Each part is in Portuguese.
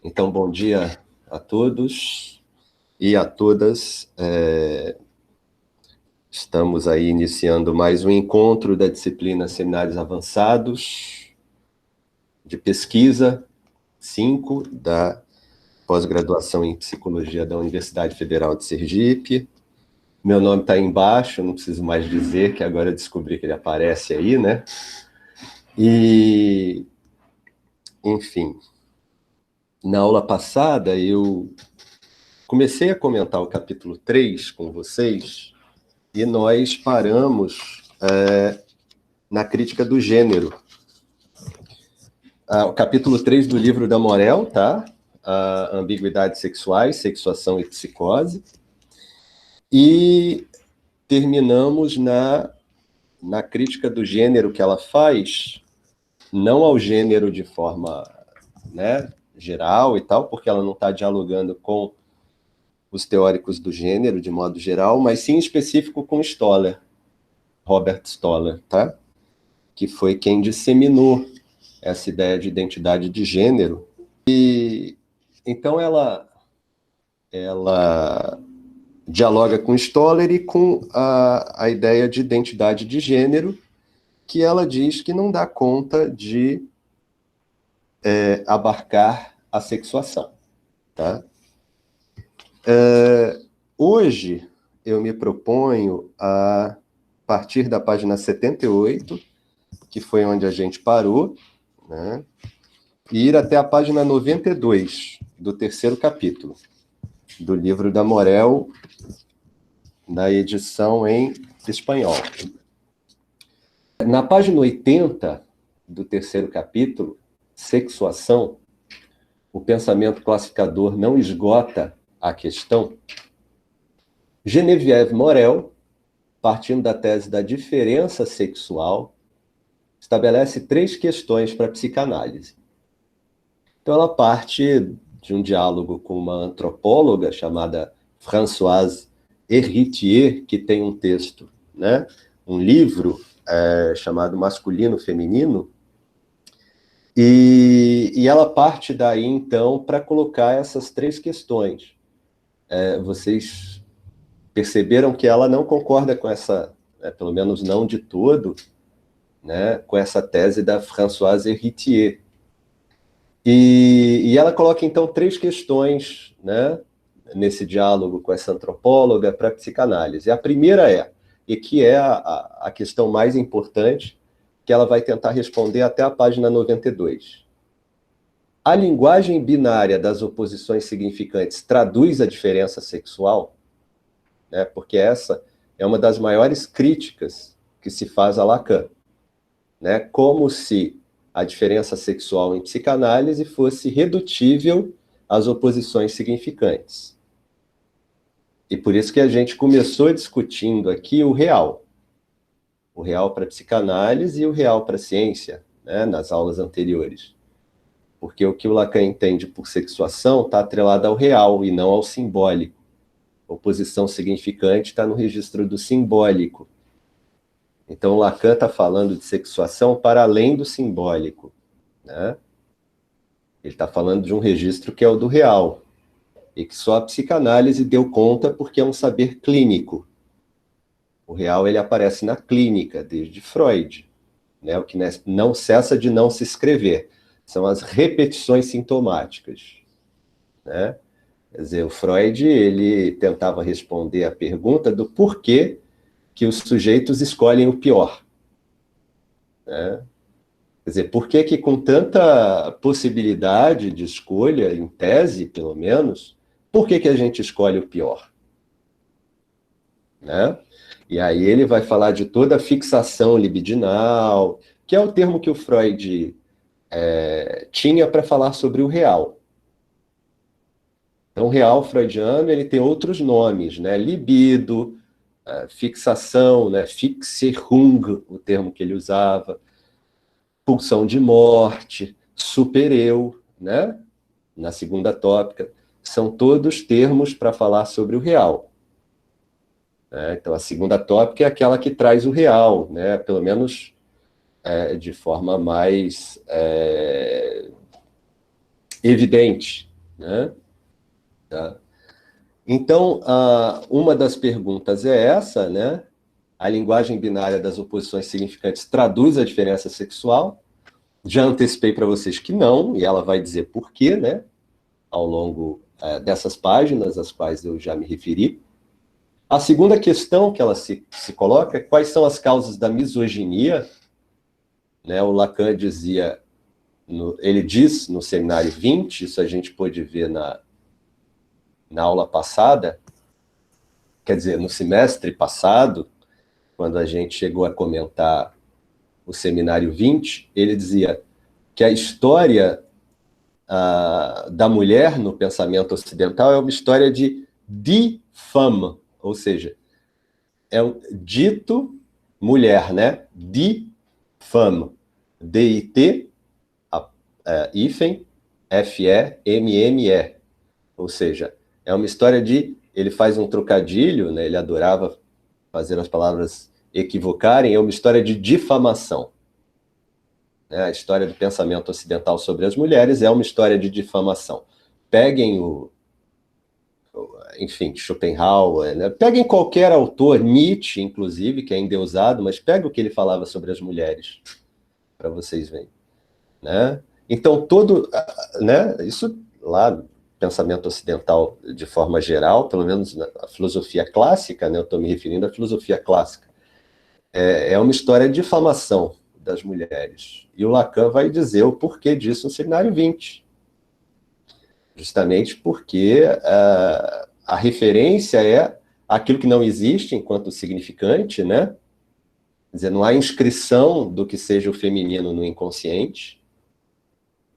Então, bom dia a todos e a todas. Estamos aí iniciando mais um encontro da disciplina Seminários Avançados de Pesquisa 5 da pós-graduação em Psicologia da Universidade Federal de Sergipe. Meu nome está aí embaixo, não preciso mais dizer, que agora eu descobri que ele aparece aí, né? E, enfim, na aula passada eu comecei a comentar o capítulo 3 com vocês, e nós paramos na crítica do gênero. O capítulo 3 do livro da Morel, tá? Ambiguidades sexuais, sexuação e psicose. E terminamos na crítica do gênero que ela faz, não ao gênero de forma, né, geral e tal, porque ela não está dialogando com os teóricos do gênero de modo geral, mas sim em específico com Stoller, Robert Stoller, tá? Que foi quem disseminou essa ideia de identidade de gênero. E então ela dialoga com Stoller e com a ideia de identidade de gênero, que ela diz que não dá conta de abarcar a sexuação. Tá? Hoje eu me proponho, a partir da página 78, que foi onde a gente parou, né, e ir até a página 92 do terceiro capítulo do livro da Morel, da edição em espanhol. Na página 80 do terceiro capítulo, Sexuação, o pensamento classificador não esgota a questão. Geneviève Morel, partindo da tese da diferença sexual, estabelece 3 questões para a psicanálise. Então, ela parte de um diálogo com uma antropóloga chamada Françoise Héritier, que tem um texto, né, um livro chamado Masculino Feminino, e ela parte daí, então, para colocar essas 3 questões. Vocês perceberam que ela não concorda com essa, pelo menos não de todo, né, com essa tese da Françoise Héritier. E ela coloca, então, 3 questões, né, nesse diálogo com essa antropóloga para a psicanálise. A primeira e que é a questão mais importante, que ela vai tentar responder até a página 92. A linguagem binária das oposições significantes traduz a diferença sexual? Né, porque essa é uma das maiores críticas que se faz a Lacan. Né, como se a diferença sexual em psicanálise fosse redutível às oposições significantes. E por isso que a gente começou discutindo aqui o real. O real para a psicanálise e o real para a ciência, né, nas aulas anteriores. Porque o que o Lacan entende por sexuação está atrelado ao real e não ao simbólico. Oposição significante está no registro do simbólico. Então, Lacan está falando de sexuação para além do simbólico. Né? Ele está falando de um registro que é o do real, e que só a psicanálise deu conta porque é um saber clínico. O real ele aparece na clínica, desde Freud, né? O que não cessa de não se escrever. São as repetições sintomáticas. Né? Quer dizer, o Freud ele tentava responder a pergunta do porquê que os sujeitos escolhem o pior. Né? Quer dizer, por que com tanta possibilidade de escolha, em tese, pelo menos, por que a gente escolhe o pior? Né? E aí ele vai falar de toda a fixação libidinal, que é o termo que o Freud tinha para falar sobre o real. Então, o real freudiano ele tem outros nomes, né? Libido, fixação, né? Fixierung, o termo que ele usava, pulsão de morte, supereu, né? Na segunda tópica, são todos termos para falar sobre o real. Então, a segunda tópica é aquela que traz o real, né? Pelo menos de forma mais evidente, né? Tá? Então, uma das perguntas é essa, né? A linguagem binária das oposições significantes traduz a diferença sexual? Já antecipei para vocês que não, e ela vai dizer por quê, né? Ao longo dessas páginas, às quais eu já me referi. A segunda questão que ela se coloca é quais são as causas da misoginia, né? O Lacan dizia, ele diz no seminário 20, isso a gente pôde ver na aula passada, quer dizer, no semestre passado, quando a gente chegou a comentar o seminário 20, ele dizia que a história da mulher no pensamento ocidental é uma história de femme, ou seja, é um dito mulher, né? De femme, D-I-T, hífen, F-E-M-M-E, ou seja, é uma história de... Ele faz um trocadilho, né? Ele adorava fazer as palavras equivocarem, é uma história de difamação. A história do pensamento ocidental sobre as mulheres é uma história de difamação. Peguem enfim, Schopenhauer, né? Peguem qualquer autor, Nietzsche, inclusive, que é endeusado, mas pega o que ele falava sobre as mulheres, para vocês verem. Né? Então, né? Isso lá no pensamento ocidental, de forma geral, pelo menos na filosofia clássica, né? Eu estou me referindo à filosofia clássica, é uma história de difamação das mulheres. E o Lacan vai dizer o porquê disso no seminário 20. Justamente porque a referência é aquilo que não existe enquanto significante, né? Quer dizer, não há inscrição do que seja o feminino no inconsciente,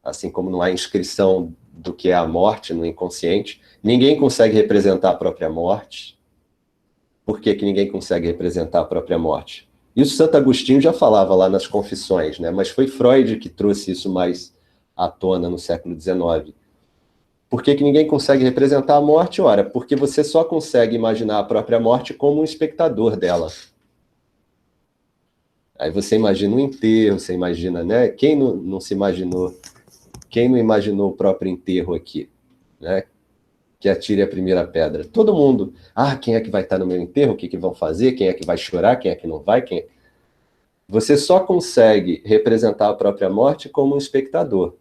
assim como não há inscrição do que é a morte no inconsciente. Ninguém consegue representar a própria morte. Por que ninguém consegue representar a própria morte? Isso Santo Agostinho já falava lá nas Confissões, né? Mas foi Freud que trouxe isso mais à tona no século XIX. Por que ninguém consegue representar a morte? Ora, porque você só consegue imaginar a própria morte como um espectador dela. Aí você imagina o enterro, você imagina, né? Quem não se imaginou, quem não imaginou o próprio enterro aqui, né? Que atire a primeira pedra. Todo mundo. Quem é que vai estar no meu enterro? O que vão fazer? Quem é que vai chorar? Quem é que não vai? Você só consegue representar a própria morte como um espectador.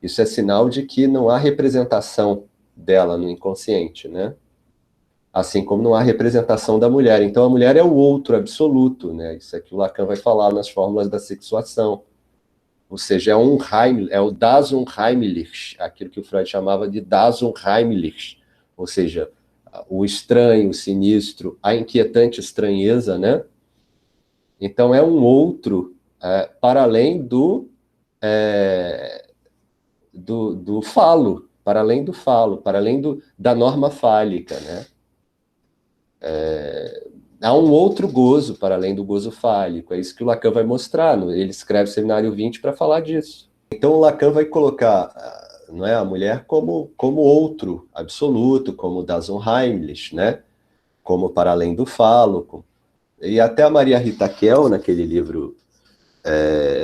Isso é sinal de que não há representação dela no inconsciente, né? Assim como não há representação da mulher. Então a mulher é o outro absoluto, né? Isso é que o Lacan vai falar nas fórmulas da sexuação. Ou seja, é o das Unheimlich, aquilo que o Freud chamava de das Unheimlich. Ou seja, o estranho, o sinistro, a inquietante estranheza, né? Então é um outro para além do falo, para além do falo, para além da norma fálica, né? Há um outro gozo para além do gozo fálico, é isso que o Lacan vai mostrar, ele escreve o Seminário 20 para falar disso. Então o Lacan vai colocar não é, a mulher como outro absoluto, como das Unheimlich, né? Como para além do falo. E até a Maria Rita Kell, naquele livro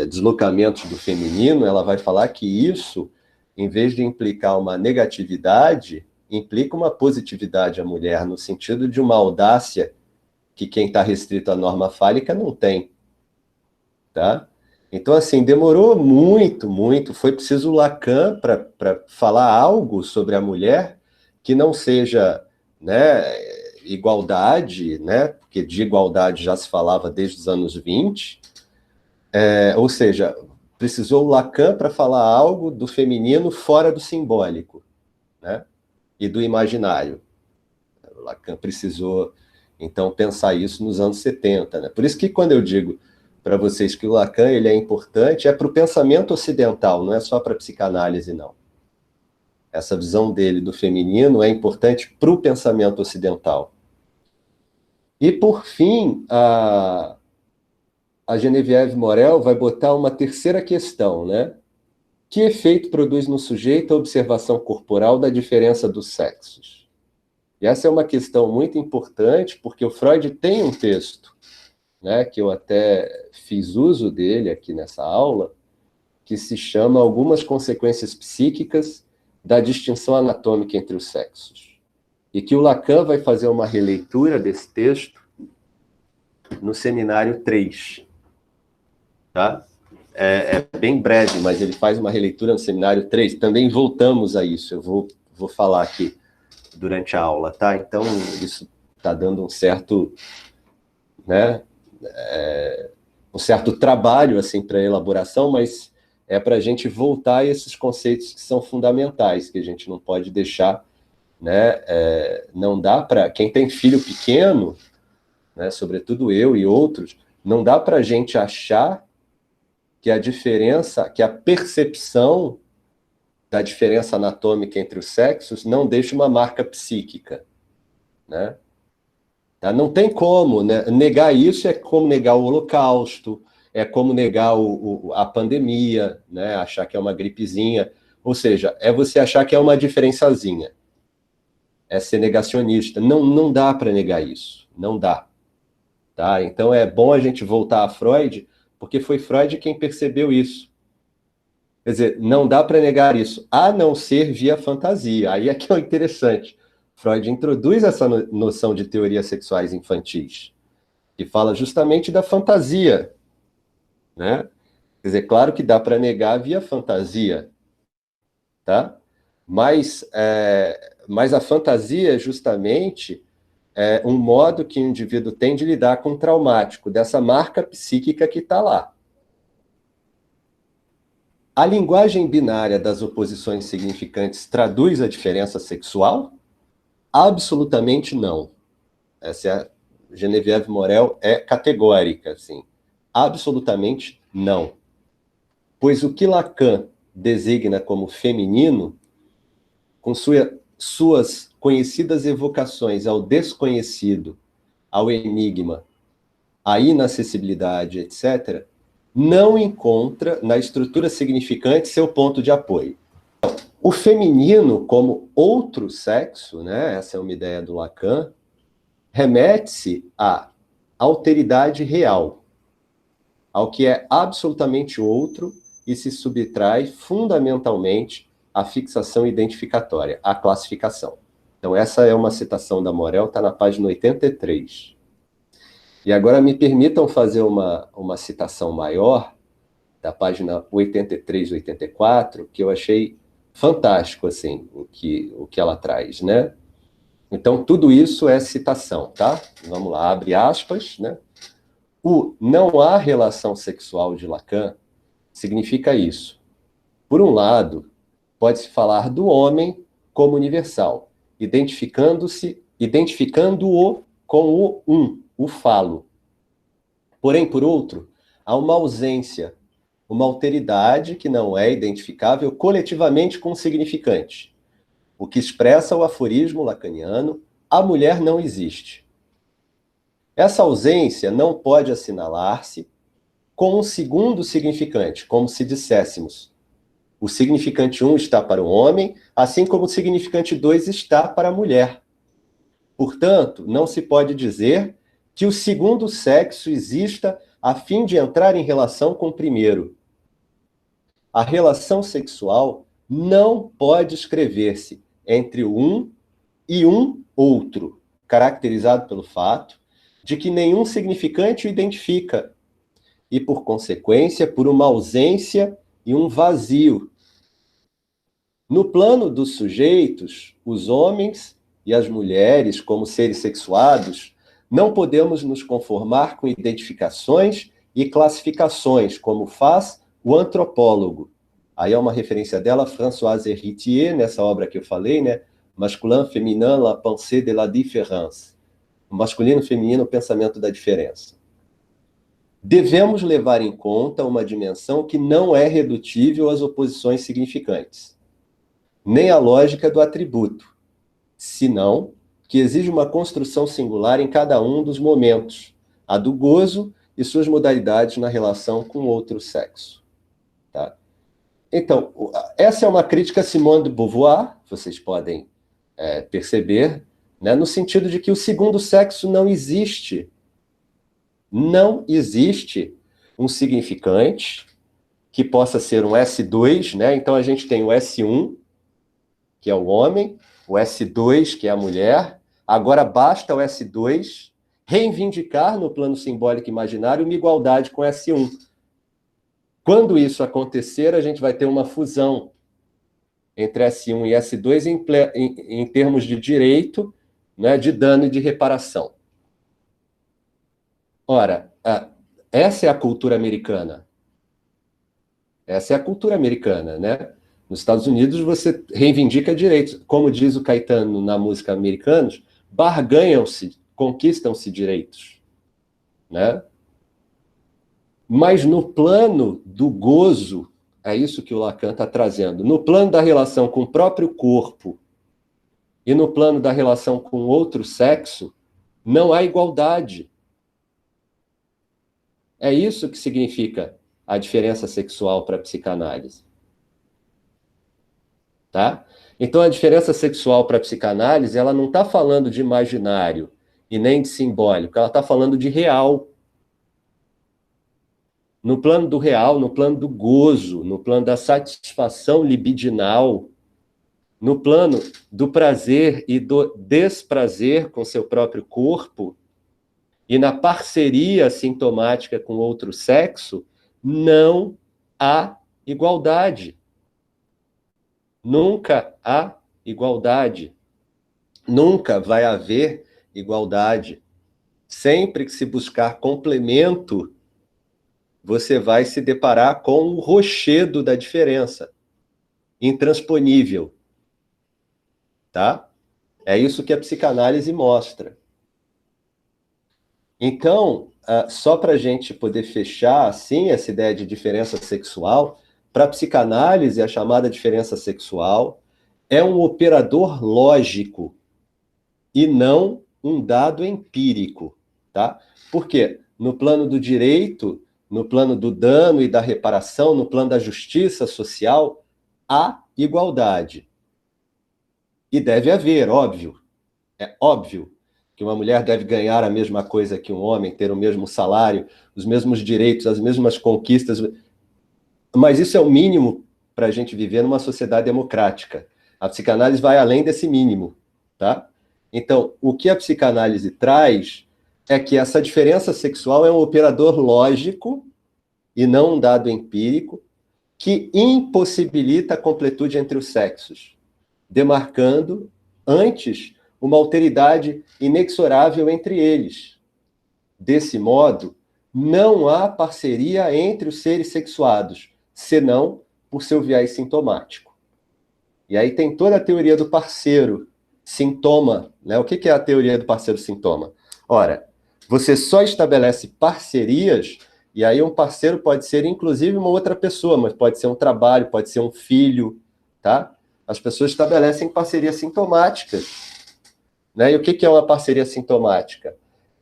Deslocamentos do Feminino, ela vai falar que isso, em vez de implicar uma negatividade, implica uma positividade à mulher, no sentido de uma audácia que quem está restrito à norma fálica não tem. Tá? Então, assim, demorou muito, muito. Foi preciso Lacan para falar algo sobre a mulher que não seja, né, igualdade, né, porque de igualdade já se falava desde os anos 20, ou seja, precisou Lacan para falar algo do feminino fora do simbólico, né, e do imaginário. Lacan precisou, então, pensar isso nos anos 70. Né? Por isso que quando eu digo para vocês que o Lacan ele é importante, é para o pensamento ocidental, não é só para a psicanálise, não. Essa visão dele do feminino é importante para o pensamento ocidental. E, por fim, a Geneviève Morel vai botar uma terceira questão, né? Que efeito produz no sujeito a observação corporal da diferença dos sexos? E essa é uma questão muito importante, porque o Freud tem um texto, né, que eu até fiz uso dele aqui nessa aula, que se chama Algumas Consequências Psíquicas da distinção anatômica entre os sexos. E que o Lacan vai fazer uma releitura desse texto no seminário 3. Tá? É bem breve, mas ele faz uma releitura no seminário 3. Também voltamos a isso, eu vou falar aqui durante a aula, tá? Então, isso está dando um certo, né, um certo trabalho, assim, para a elaboração, mas é para a gente voltar a esses conceitos que são fundamentais, que a gente não pode deixar, né, não dá para... Quem tem filho pequeno, né, sobretudo eu e outros, não dá para a gente achar que a diferença, que a percepção da diferença anatômica entre os sexos não deixa uma marca psíquica, né? Não tem como, né? Negar isso é como negar o Holocausto, é como negar a pandemia, né? Achar que é uma gripezinha, ou seja, é você achar que é uma diferençazinha, é ser negacionista. Não dá para negar isso, não dá. Tá? Então é bom a gente voltar a Freud, porque foi Freud quem percebeu isso. Quer dizer, não dá para negar isso, a não ser via fantasia. Aí é que é o interessante. Freud introduz essa noção de teorias sexuais infantis, que fala justamente da fantasia, né? Quer dizer, claro que dá para negar via fantasia, tá? Mas a fantasia é justamente um modo que o indivíduo tem de lidar com o traumático, dessa marca psíquica que está lá. A linguagem binária das oposições significantes traduz a diferença sexual? Absolutamente não. Essa é a Geneviève Morel é categórica, assim. Absolutamente não. Pois o que Lacan designa como feminino, com suas conhecidas evocações ao desconhecido, ao enigma, à inacessibilidade, etc., não encontra na estrutura significante seu ponto de apoio. O feminino, como outro sexo, né, essa é uma ideia do Lacan, remete-se à alteridade real, ao que é absolutamente outro e se subtrai fundamentalmente à fixação identificatória, à classificação. Então, essa é uma citação da Morel, está na página 83. E agora me permitam fazer uma citação maior, da página 83 e 84, que eu achei fantástico, assim, o que ela traz, né? Então, tudo isso é citação, tá? Vamos lá, abre aspas, né? O não há relação sexual de Lacan significa isso. Por um lado, pode-se falar do homem como universal, identificando-o com o falo. Porém, por outro, há uma ausência, uma alteridade que não é identificável coletivamente com o significante, o que expressa o aforismo lacaniano: a mulher não existe. Essa ausência não pode assinalar-se com um segundo significante, como se disséssemos: o significante 1 está para o homem, assim como o significante 2 está para a mulher. Portanto, não se pode dizer que o segundo sexo exista a fim de entrar em relação com o primeiro. A relação sexual não pode escrever-se entre um e um outro, caracterizado pelo fato de que nenhum significante o identifica, e, por consequência, por uma ausência e um vazio. No plano dos sujeitos, os homens e as mulheres, como seres sexuados, não podemos nos conformar com identificações e classificações, como faz o antropólogo. Aí é uma referência dela, Françoise Héritier, nessa obra que eu falei, né? Masculin, féminin, la pensée de la différence. O masculino e feminino, o pensamento da diferença. Devemos levar em conta uma dimensão que não é redutível às oposições significantes, nem à lógica do atributo, senão que exige uma construção singular em cada um dos momentos, a do gozo e suas modalidades na relação com outro sexo. Tá? Então, essa é uma crítica a Simone de Beauvoir, vocês podem perceber, né, no sentido de que o segundo sexo não existe. Não existe um significante que possa ser um S2, né? Então a gente tem o S1, que é o homem, o S2, que é a mulher. Agora basta o S2 reivindicar no plano simbólico imaginário uma igualdade com o S1. Quando isso acontecer, a gente vai ter uma fusão entre S1 e S2 em termos de direito, né, de dano e de reparação. Ora, essa é a cultura americana. Essa é a cultura americana, né? Nos Estados Unidos você reivindica direitos. Como diz o Caetano na música Americanos, barganham-se, conquistam-se direitos, né? Mas no plano do gozo, é isso que o Lacan está trazendo, no plano da relação com o próprio corpo e no plano da relação com outro sexo, não há igualdade. É isso que significa a diferença sexual para a psicanálise. Tá? Então, a diferença sexual para a psicanálise, ela não está falando de imaginário e nem de simbólico, ela está falando de real. No plano do real, no plano do gozo, no plano da satisfação libidinal, no plano do prazer e do desprazer com seu próprio corpo, e na parceria sintomática com outro sexo, não há igualdade. Nunca há igualdade. Nunca vai haver igualdade. Sempre que se buscar complemento, você vai se deparar com o rochedo da diferença, intransponível. Tá? É isso que a psicanálise mostra. Então, só para a gente poder fechar assim essa ideia de diferença sexual, para a psicanálise, a chamada diferença sexual é um operador lógico e não um dado empírico, tá? Por quê? No plano do direito, no plano do dano e da reparação, no plano da justiça social, há igualdade. E deve haver, óbvio. É óbvio que uma mulher deve ganhar a mesma coisa que um homem, ter o mesmo salário, os mesmos direitos, as mesmas conquistas. Mas isso é o mínimo para a gente viver numa sociedade democrática. A psicanálise vai além desse mínimo, tá? Então, o que a psicanálise traz é que essa diferença sexual é um operador lógico e não um dado empírico que impossibilita a completude entre os sexos, demarcando, antes, uma alteridade inexorável entre eles. Desse modo, não há parceria entre os seres sexuados, senão por seu viés sintomático. E aí tem toda a teoria do parceiro sintoma, né? O que é a teoria do parceiro sintoma? Ora, você só estabelece parcerias, e aí um parceiro pode ser inclusive uma outra pessoa, mas pode ser um trabalho, pode ser um filho, tá? As pessoas estabelecem parcerias sintomáticas, né? E o que é uma parceria sintomática?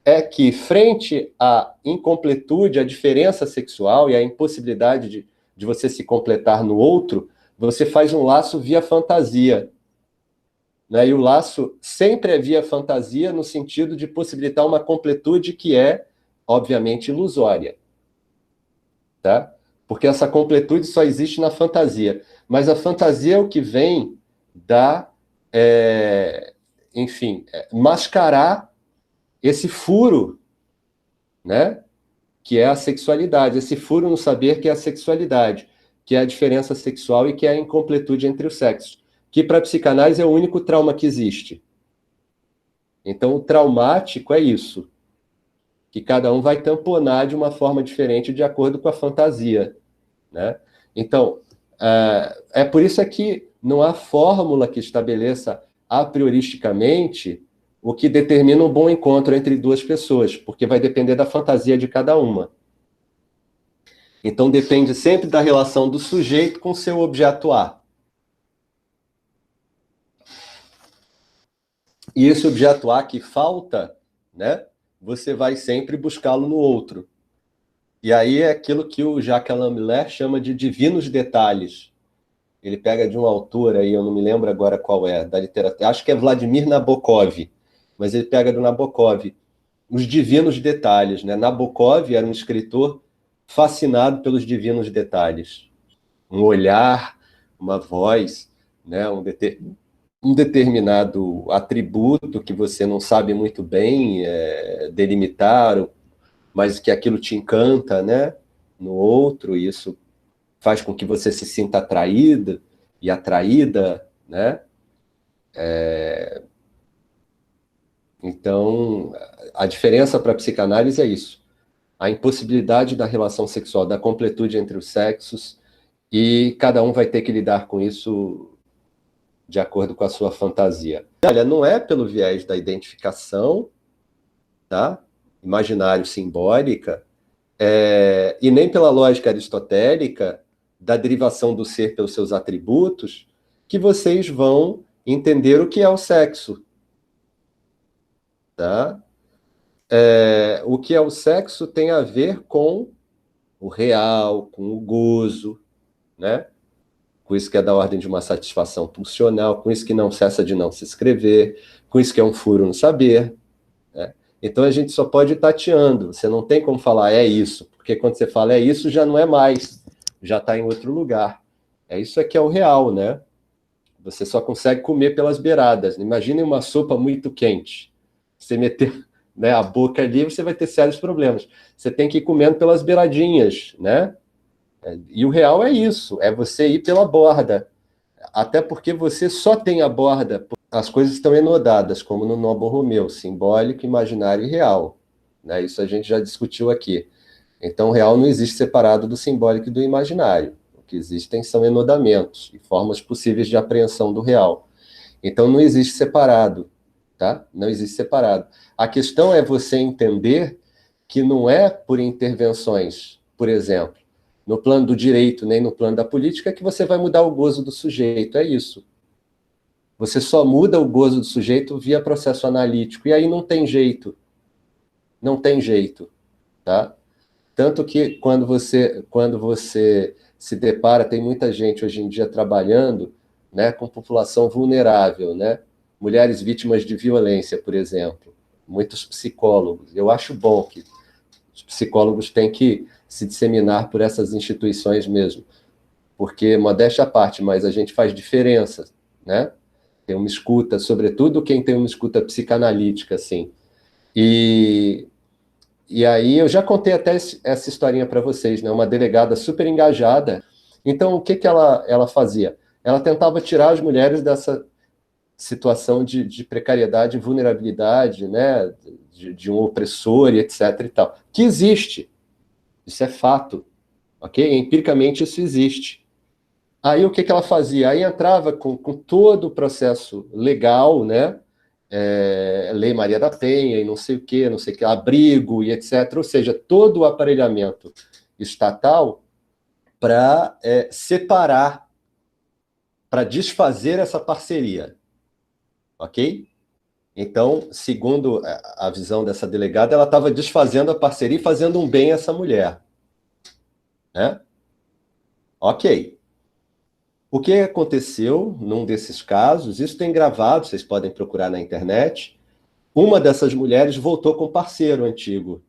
É que, frente à incompletude, à diferença sexual e à impossibilidade de você se completar no outro, você faz um laço via fantasia. Né? E o laço sempre é via fantasia no sentido de possibilitar uma completude que é, obviamente, ilusória. Tá? Porque essa completude só existe na fantasia. Mas a fantasia é o que vem da... mascarar esse furo, né? Que é a sexualidade, esse furo no saber que é a sexualidade, que é a diferença sexual e que é a incompletude entre os sexos, que para a psicanálise é o único trauma que existe. Então, o traumático é isso, que cada um vai tamponar de uma forma diferente de acordo com a fantasia, né? Então, é por isso que não há fórmula que estabeleça a prioristicamente o que determina um bom encontro entre duas pessoas, porque vai depender da fantasia de cada uma. Então, depende sempre da relação do sujeito com seu objeto A. E esse objeto A que falta, né, você vai sempre buscá-lo no outro. E aí é aquilo que o Jacques Alain Miller chama de divinos detalhes. Ele pega de um autor aí, eu não me lembro agora qual é, da literatura, acho que é Vladimir Nabokov, mas ele pega do Nabokov, os divinos detalhes, né? Nabokov era um escritor fascinado pelos divinos detalhes. Um olhar, uma voz, né? um determinado atributo que você não sabe muito bem delimitar, mas que aquilo te encanta, né, no outro, e isso faz com que você se sinta atraída e atraída, né? Então, a diferença para a psicanálise é isso. A impossibilidade da relação sexual, da completude entre os sexos, e cada um vai ter que lidar com isso de acordo com a sua fantasia. Olha, não é pelo viés da identificação, tá? Imaginário simbólica, e nem pela lógica aristotélica da derivação do ser pelos seus atributos, que vocês vão entender o que é o sexo. Tá? O que é o sexo tem a ver com o real, com o gozo, né? Com isso que é da ordem de uma satisfação pulsional, com isso que não cessa de não se escrever, com isso que é um furo no saber. Né? Então a gente só pode ir tateando, você não tem como falar é isso, porque quando você fala é isso, já não é mais, já está em outro lugar. Isso aqui é o real, né? Você só consegue comer pelas beiradas. Imagine uma sopa muito quente. Você meter, né, a boca ali, você vai ter sérios problemas. Você tem que ir comendo pelas beiradinhas, né? E o real é isso, é você ir pela borda. Até porque você só tem a borda. As coisas estão enodadas, como no nó Borromeu, simbólico, imaginário e real. Né? Isso a gente já discutiu aqui. Então, o real não existe separado do simbólico e do imaginário. O que existem são enodamentos e formas possíveis de apreensão do real. Então, não existe separado, tá? Não existe separado. A questão é você entender que não é por intervenções, por exemplo, no plano do direito, nem no plano da política, que você vai mudar o gozo do sujeito, é isso. Você só muda o gozo do sujeito via processo analítico, e aí não tem jeito. Não tem jeito, tá? Tanto que quando você se depara, tem muita gente hoje em dia trabalhando, né, com população vulnerável, né? Mulheres vítimas de violência, por exemplo. Muitos psicólogos. Eu acho bom que os psicólogos têm que se disseminar por essas instituições mesmo. Porque, modéstia à parte, mas a gente faz diferença, né? Tem uma escuta, sobretudo quem tem uma escuta psicanalítica, assim. E aí eu já contei até essa historinha para vocês, né? Uma delegada super engajada. Então, o que ela fazia? Ela tentava tirar as mulheres dessa situação de precariedade e vulnerabilidade, né? De um opressor e etc. e tal. Que existe. Isso é fato. Ok? Empiricamente isso existe. Aí o que ela fazia? Aí entrava com todo o processo legal, né? Lei Maria da Penha e não sei o que, abrigo e etc. Ou seja, todo o aparelhamento estatal para separar, para desfazer essa parceria, ok? Então, segundo a visão dessa delegada, ela estava desfazendo a parceria e fazendo um bem a essa mulher, né? Ok. O que aconteceu num desses casos, isso tem gravado, vocês podem procurar na internet, uma dessas mulheres voltou com um parceiro antigo,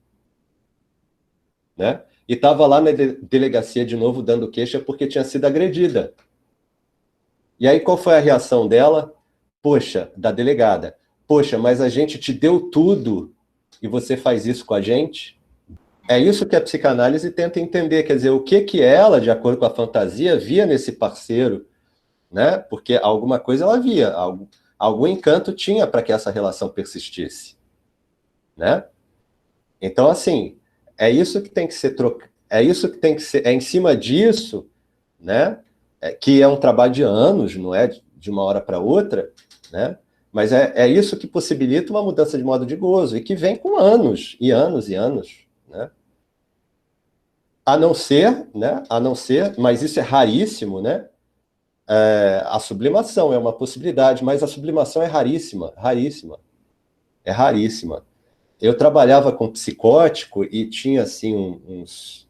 né? E estava lá na delegacia de novo dando queixa porque tinha sido agredida. E aí qual foi a reação dela? Poxa, da delegada. Poxa, mas a gente te deu tudo e você faz isso com a gente? É isso que a psicanálise tenta entender, quer dizer, o que ela, de acordo com a fantasia, via nesse parceiro, né? Porque alguma coisa ela via, algum encanto tinha para que essa relação persistisse, né? Então, assim, é isso que tem que ser trocado, é isso que tem que ser, é em cima disso, né? Que é um trabalho de anos, não é de uma hora para outra, né? Mas é isso que possibilita uma mudança de modo de gozo, e que vem com anos, e anos, e anos, né? A não ser, né? A não ser, mas isso é raríssimo, né? A sublimação é uma possibilidade, mas a sublimação é raríssima, raríssima. É raríssima. Eu trabalhava com psicótico e tinha, assim, uns...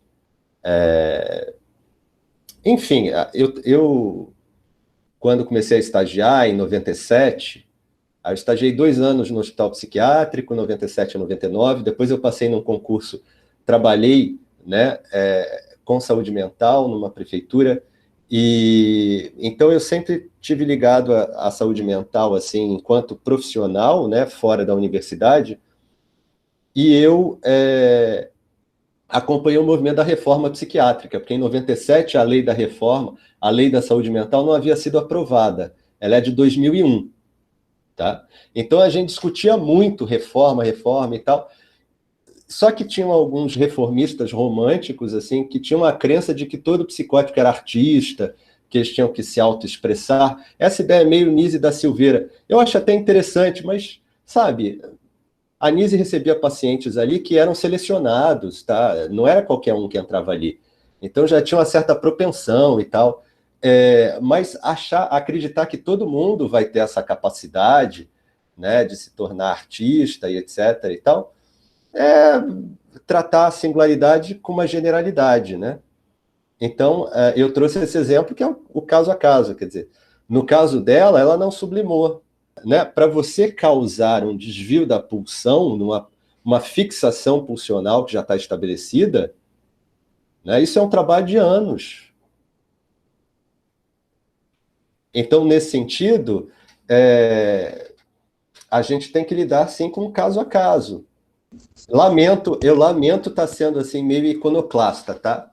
Enfim, eu, quando comecei a estagiar, em 97, eu estagiei 2 anos no hospital psiquiátrico, 97 a 99, depois eu passei num concurso, trabalhei, né, com saúde mental numa prefeitura, E então eu sempre tive ligado à saúde mental, assim, enquanto profissional, né, fora da universidade, e eu acompanhei o movimento da reforma psiquiátrica, porque em 97 a lei da reforma, a lei da saúde mental não havia sido aprovada, ela é de 2001, tá? Então a gente discutia muito reforma, reforma e tal, só que tinham alguns reformistas românticos, assim, que tinham a crença de que todo psicótico era artista, que eles tinham que se autoexpressar. Essa ideia é meio Nise da Silveira. Eu acho até interessante, mas, sabe, a Nise recebia pacientes ali que eram selecionados, tá? Não era qualquer um que entrava ali. Então já tinha uma certa propensão e tal. Mas acreditar que todo mundo vai ter essa capacidade, né, de se tornar artista e etc. e tal, é tratar a singularidade com uma generalidade, né? Então, eu trouxe esse exemplo que é o caso a caso, quer dizer, no caso dela, ela não sublimou, né? Para você causar um desvio da pulsão, uma fixação pulsional que já está estabelecida, né? Isso é um trabalho de anos. Então, nesse sentido, a gente tem que lidar, sim, com caso a caso. Eu lamento estar sendo assim meio iconoclasta, tá?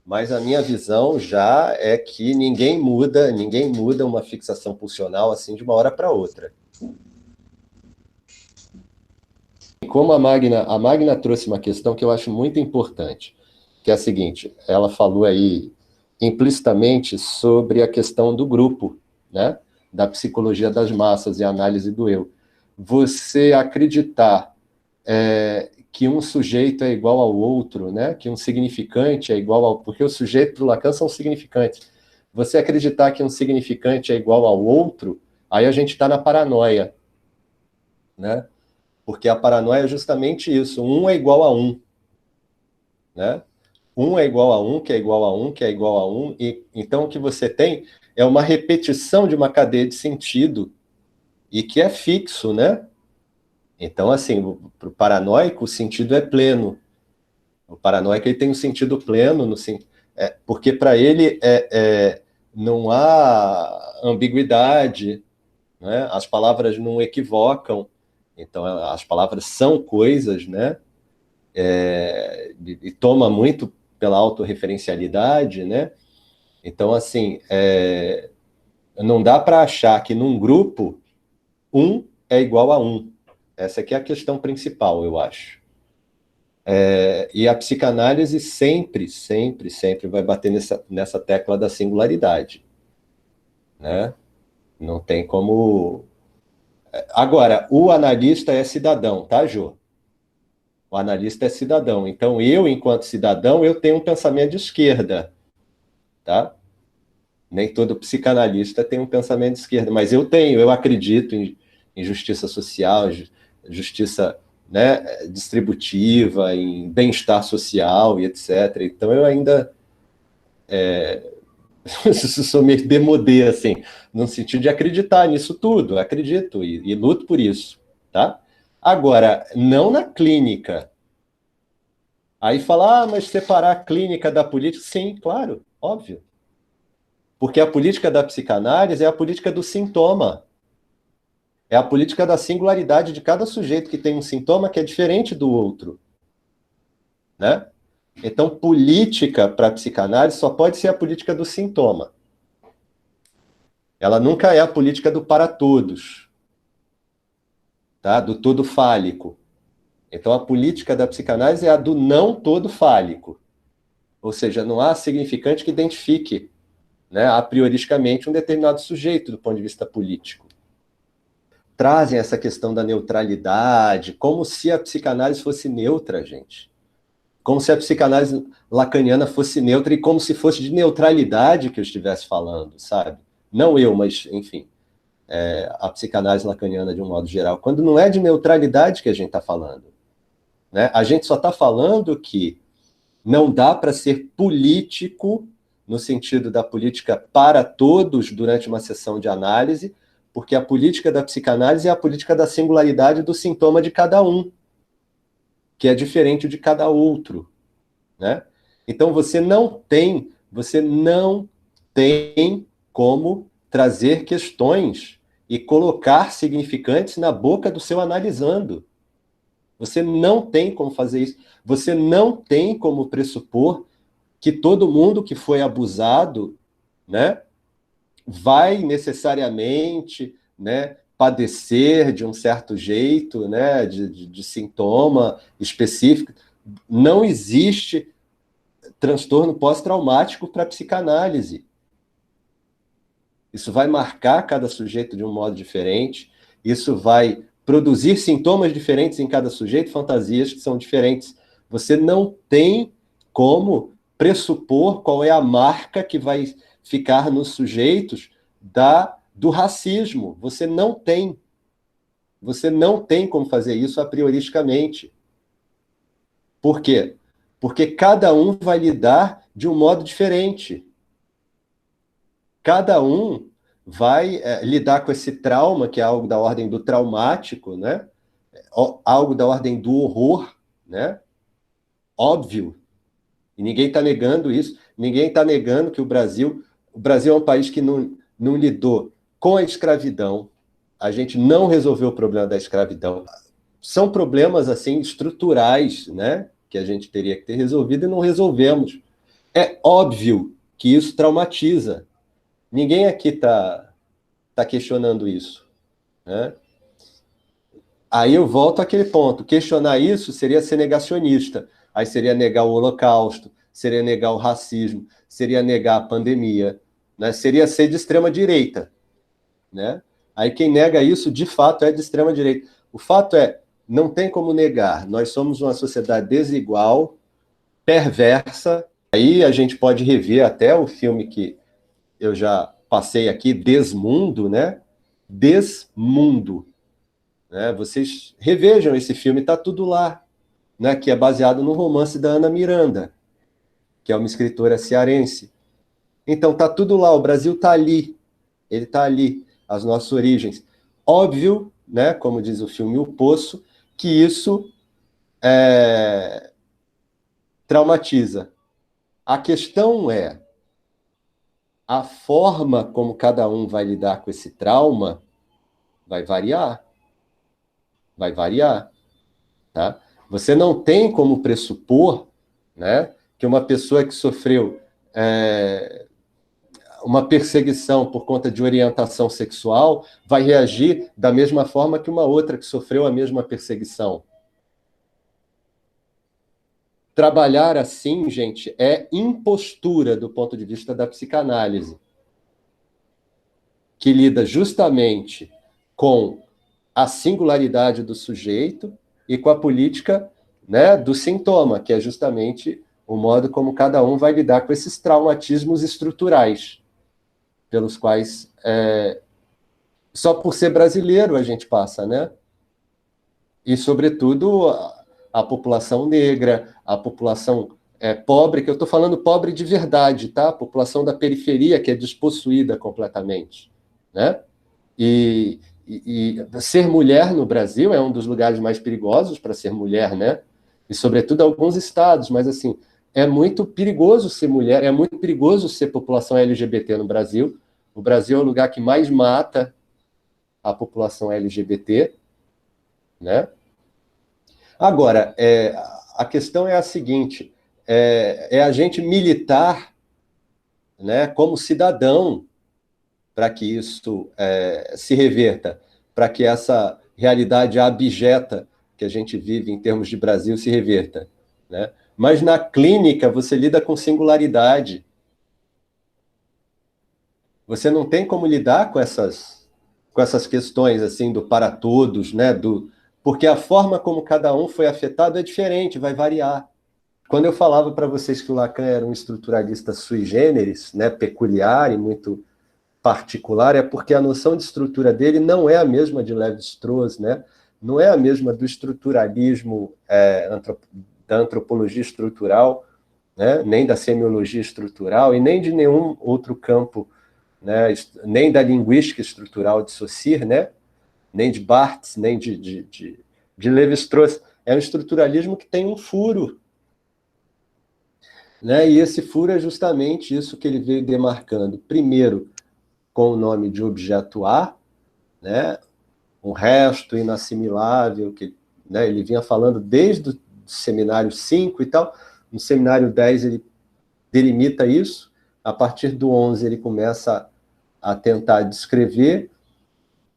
Mas a minha visão já é que ninguém muda uma fixação pulsional assim de uma hora para outra. Como a Magna trouxe uma questão que eu acho muito importante, que é a seguinte, ela falou aí implicitamente sobre a questão do grupo, né? Da psicologia das massas e análise do eu. Você acreditar que um sujeito é igual ao outro, né? Que um significante é igual ao... Porque o sujeito para o Lacan são significantes. Você acreditar que um significante é igual ao outro, aí a gente está na paranoia, né? Porque a paranoia é justamente isso, um é igual a um, né? Um é igual a um, que é igual a um, que é igual a um, e então o que você tem é uma repetição de uma cadeia de sentido, e que é fixo, né? Então, assim, para o paranoico, o sentido é pleno. O paranoico ele tem um sentido pleno, porque para ele não há ambiguidade, né? As palavras não equivocam, então as palavras são coisas, né? E toma muito pela autorreferencialidade, né? Então, assim, não dá para achar que num grupo um é igual a um. Essa aqui é a questão principal, eu acho. E a psicanálise sempre, sempre, sempre vai bater nessa tecla da singularidade, né? Não tem como... Agora, o analista é cidadão, tá, Jô? O analista é cidadão. Então, eu, enquanto cidadão, eu tenho um pensamento de esquerda, tá? Nem todo psicanalista tem um pensamento de esquerda, mas eu acredito em justiça social, justiça, né, distributiva, em bem-estar social e etc. Então eu ainda sou meio demodê, assim, no sentido de acreditar nisso tudo, acredito e luto por isso, tá? Agora, não na clínica. Aí falar, mas separar a clínica da política, sim, claro, óbvio. Porque a política da psicanálise é a política do sintoma. É a política da singularidade de cada sujeito que tem um sintoma que é diferente do outro, né? Então, política para a psicanálise só pode ser a política do sintoma. Ela nunca é a política do para todos, tá? Do todo fálico. Então, a política da psicanálise é a do não todo fálico. Ou seja, não há significante que identifique, né, a prioristicamente um determinado sujeito do ponto de vista político. Trazem essa questão da neutralidade, como se a psicanálise fosse neutra, gente. Como se a psicanálise lacaniana fosse neutra e como se fosse de neutralidade que eu estivesse falando, sabe? Não eu, mas, enfim, a psicanálise lacaniana de um modo geral. Quando não é de neutralidade que a gente está falando, né? A gente só está falando que não dá para ser político no sentido da política para todos durante uma sessão de análise, porque a política da psicanálise é a política da singularidade do sintoma de cada um, que é diferente de cada outro, né? Então você não tem tem como trazer questões e colocar significantes na boca do seu analisando. Você não tem como fazer isso. Você não tem como pressupor que todo mundo que foi abusado, né, vai necessariamente, né, padecer de um certo jeito, né, de sintoma específico. Não existe transtorno pós-traumático para psicanálise. Isso vai marcar cada sujeito de um modo diferente, isso vai produzir sintomas diferentes em cada sujeito, fantasias que são diferentes. Você não tem como pressupor qual é a marca que vai ficar nos sujeitos do racismo. Você não tem. Você não tem como fazer isso a prioristicamente. Por quê? Porque cada um vai lidar de um modo diferente. Cada um vai lidar com esse trauma, que é algo da ordem do traumático, né? Algo da ordem do horror, né? Óbvio. E ninguém está negando isso. Ninguém está negando que o Brasil é um país que não lidou com a escravidão. A gente não resolveu o problema da escravidão. São problemas assim estruturais, né? Que a gente teria que ter resolvido e não resolvemos. É óbvio que isso traumatiza. Ninguém aqui está questionando isso, né? Aí eu volto àquele ponto. Questionar isso seria ser negacionista. Aí seria negar o Holocausto, seria negar o racismo, seria negar a pandemia, né? Seria ser de extrema-direita, né? Aí quem nega isso, de fato, é de extrema-direita. O fato é, não tem como negar. Nós somos uma sociedade desigual, perversa. Aí a gente pode rever até o filme que eu já passei aqui, Desmundo, né? Desmundo. Né? Vocês revejam esse filme, está tudo lá, né? Que é baseado no romance da Ana Miranda, que é uma escritora cearense. Então, está tudo lá, o Brasil está ali, ele está ali, as nossas origens. Óbvio, né? Como diz o filme O Poço, que isso traumatiza. A questão é, a forma como cada um vai lidar com esse trauma vai variar. Vai variar, tá? Você não tem como pressupor, né, que uma pessoa que sofreu uma perseguição por conta de orientação sexual vai reagir da mesma forma que uma outra que sofreu a mesma perseguição. Trabalhar assim, gente, é impostura do ponto de vista da psicanálise, que lida justamente com a singularidade do sujeito e com a política, né, do sintoma, que é justamente o modo como cada um vai lidar com esses traumatismos estruturais, pelos quais, só por ser brasileiro a gente passa, né? E, sobretudo, a população negra, a população pobre, que eu estou falando pobre de verdade, tá? A população da periferia, que é despossuída completamente, né? E ser mulher no Brasil é um dos lugares mais perigosos para ser mulher, né? E, sobretudo, alguns estados, mas, assim, é muito perigoso ser mulher, é muito perigoso ser população LGBT no Brasil. O Brasil é o lugar que mais mata a população LGBT, né? Agora, a questão é a seguinte, é a gente militar, né, como cidadão, para que isso se reverta, para que essa realidade abjeta que a gente vive em termos de Brasil se reverta, né? Mas na clínica você lida com singularidade. Você não tem como lidar com essas questões assim do para todos, né? Porque a forma como cada um foi afetado é diferente, vai variar. Quando eu falava para vocês que o Lacan era um estruturalista sui generis, né, peculiar e muito particular, é porque a noção de estrutura dele não é a mesma de Lévi-Strauss, né? Não é a mesma do estruturalismo da antropologia estrutural, né? Nem da semiologia estrutural e nem de nenhum outro campo, né? Nem da linguística estrutural de Saussure, né? Nem de Barthes, nem de Lévi-Strauss. É um estruturalismo que tem um furo. né? E esse furo é justamente isso que ele veio demarcando. Primeiro, com o nome de objeto A, né? Um resto inassimilável, que, né, ele vinha falando desde o seminário 5 e tal. No seminário 10 ele delimita isso. A partir do 11 ele começa a tentar descrever.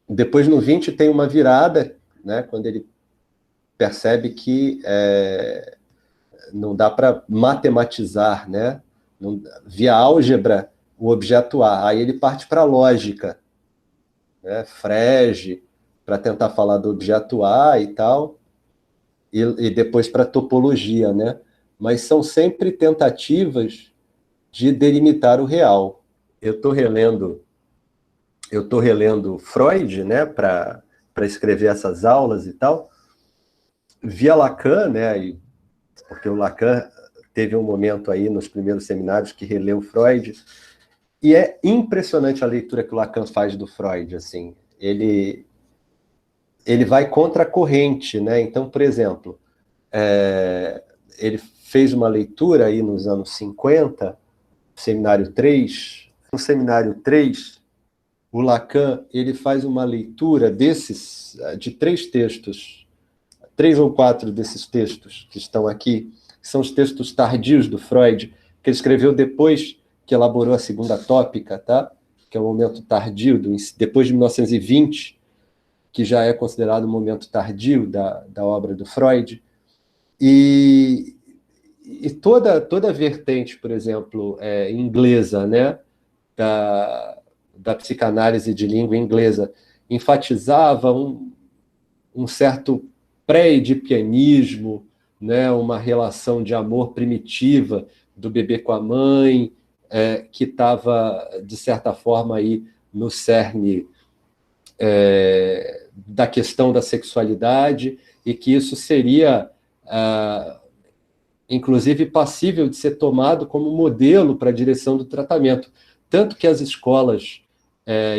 Depois no 20 tem uma virada, né, quando ele percebe que não dá para matematizar, né? Não, via álgebra, o objeto A. Aí ele parte para a lógica, né? Frege, para tentar falar do objeto A e tal, e depois para a topologia, né? Mas são sempre tentativas de delimitar o real. Eu tô relendo Freud, né, para escrever essas aulas e tal, via Lacan, né, porque o Lacan teve um momento aí nos primeiros seminários que releu Freud, e é impressionante a leitura que o Lacan faz do Freud, assim, ele vai contra a corrente, né, então, por exemplo, ele fez uma leitura aí nos anos 50, seminário 3, no seminário 3, o Lacan, ele faz uma leitura de 3 textos, 3 ou 4 desses textos que estão aqui, que são os textos tardios do Freud, que ele escreveu depois que elaborou a segunda tópica, tá? Que é o momento tardio, depois de 1920, que já é considerado um momento tardio da obra do Freud. E toda a vertente, por exemplo, inglesa, né, da psicanálise de língua inglesa, enfatizava um certo pré-edipianismo, né, uma relação de amor primitiva do bebê com a mãe, que estava, de certa forma, aí no cerne da questão da sexualidade, e que isso seria, inclusive, passível de ser tomado como modelo para a direção do tratamento. Tanto que as escolas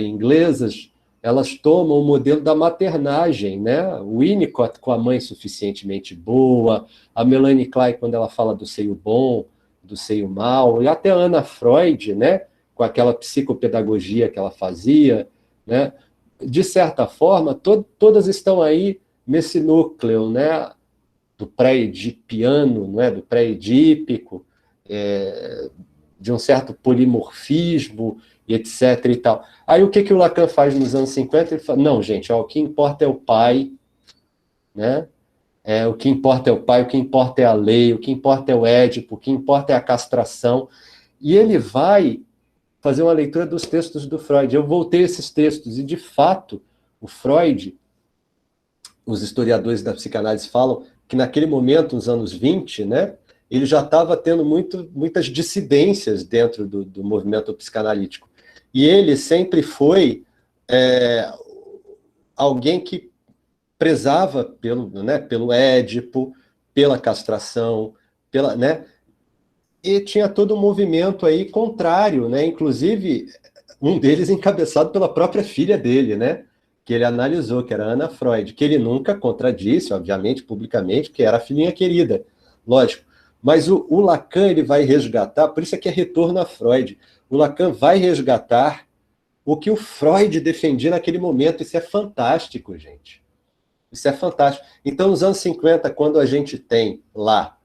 inglesas, elas tomam o modelo da maternagem, né? O Winnicott com a mãe suficientemente boa, a Melanie Klein quando ela fala do seio bom, do seio mau, e até a Anna Freud, né? Com aquela psicopedagogia que ela fazia, né? De certa forma, todas estão aí nesse núcleo, né? Do pré-edipiano, não é? Do pré-edípico, de um certo polimorfismo, e etc. e tal. Aí o que o Lacan faz nos anos 50? Ele fala, não, gente, o que importa é o pai, né? O que importa é o pai, o que importa é a lei, o que importa é o Édipo, o que importa é a castração. E ele vai fazer uma leitura dos textos do Freud. Eu voltei a esses textos, e de fato, o Freud, os historiadores da psicanálise falam que naquele momento, nos anos 20, né, ele já estava tendo muitas dissidências dentro do movimento psicanalítico. E ele sempre foi alguém que prezava pelo Édipo, pela castração, né, e tinha todo um movimento aí contrário, né, inclusive um deles encabeçado pela própria filha dele, né, que ele analisou, que era Ana Freud, que ele nunca contradisse, obviamente, publicamente, que era a filhinha querida, lógico. Mas o Lacan, ele vai resgatar, por isso é que é retorno a Freud, o Lacan vai resgatar o que o Freud defendia naquele momento. Isso é fantástico, gente. Isso é fantástico. Então, nos anos 50, quando a gente tem lá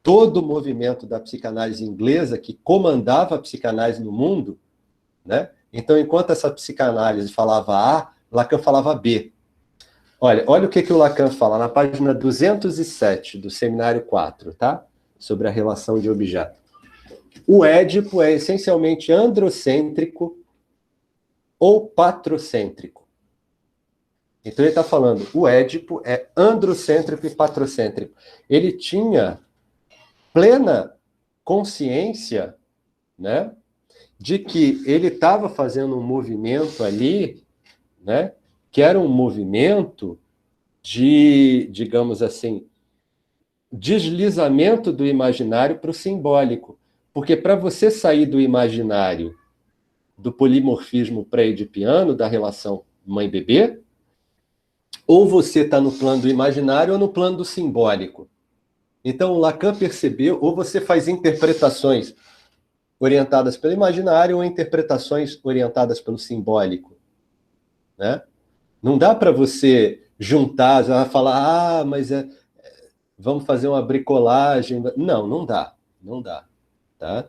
todo o movimento da psicanálise inglesa que comandava a psicanálise no mundo, né? Então, enquanto essa psicanálise falava A, Lacan falava B. Olha o que o Lacan fala na página 207 do Seminário 4, tá? Sobre a relação de objeto. O Édipo é essencialmente androcêntrico ou patrocêntrico. Então ele está falando, o Édipo é androcêntrico e patrocêntrico. Ele tinha plena consciência, né, de que ele estava fazendo um movimento ali, né, que era um movimento de, digamos assim, deslizamento do imaginário para o simbólico. Porque para você sair do imaginário, do polimorfismo pré-edipiano, da relação mãe-bebê, ou você está no plano do imaginário ou no plano do simbólico. Então, Lacan percebeu, ou você faz interpretações orientadas pelo imaginário ou interpretações orientadas pelo simbólico, né? Não dá para você juntar, já falar, mas vamos fazer uma bricolagem. Não, não dá, não dá, tá?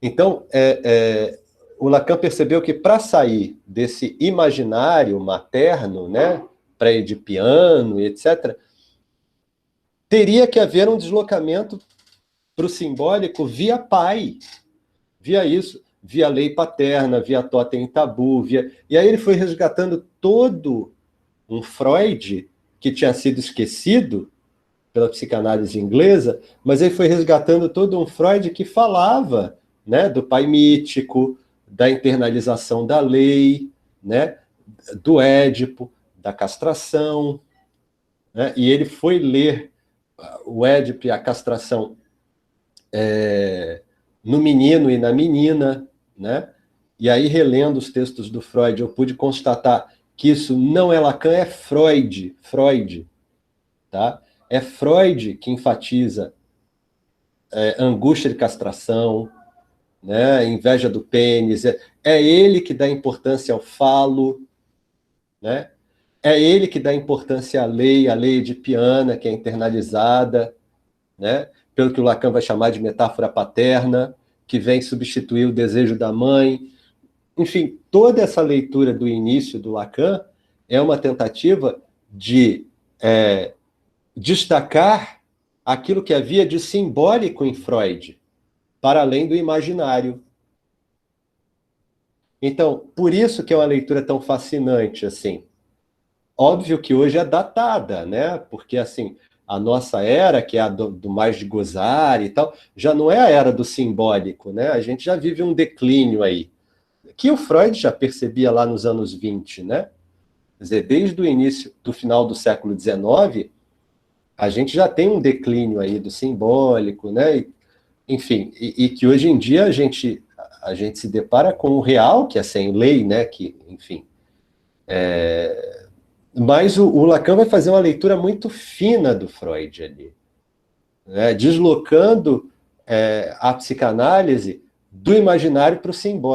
Então, o Lacan percebeu que para sair desse imaginário materno, né, pré-edipiano, etc., teria que haver um deslocamento para o simbólico via pai, via isso, via lei paterna, via totem e tabu, via... E aí ele foi resgatando todo um Freud que tinha sido esquecido pela psicanálise inglesa, mas ele foi resgatando todo um Freud que falava, né, do pai mítico, da internalização da lei, né, do Édipo, da castração, né, e ele foi ler o Édipo e a castração no menino e na menina, né? E aí, relendo os textos do Freud, eu pude constatar que isso não é Lacan, é Freud. Freud, tá? É Freud que enfatiza angústia de castração, né? Inveja do pênis. É ele que dá importância ao falo, né? É ele que dá importância à lei edipiana, que é internalizada, né? Pelo que o Lacan vai chamar de metáfora paterna, que vem substituir o desejo da mãe. Enfim, toda essa leitura do início do Lacan é uma tentativa de destacar aquilo que havia de simbólico em Freud, para além do imaginário. Então, por isso que é uma leitura tão fascinante, assim. Óbvio que hoje é datada, né? Porque, assim, a nossa era, que é a do mais de gozar e tal, já não é a era do simbólico, né? A gente já vive um declínio aí, que o Freud já percebia lá nos anos 20, né? Quer dizer, desde o início, do final do século XIX, a gente já tem um declínio aí do simbólico, né? Enfim, e que hoje em dia a gente se depara com o real, que é sem lei, né? Que, enfim. Mas o Lacan vai fazer uma leitura muito fina do Freud ali, né? Deslocando a psicanálise do imaginário para o simbólico.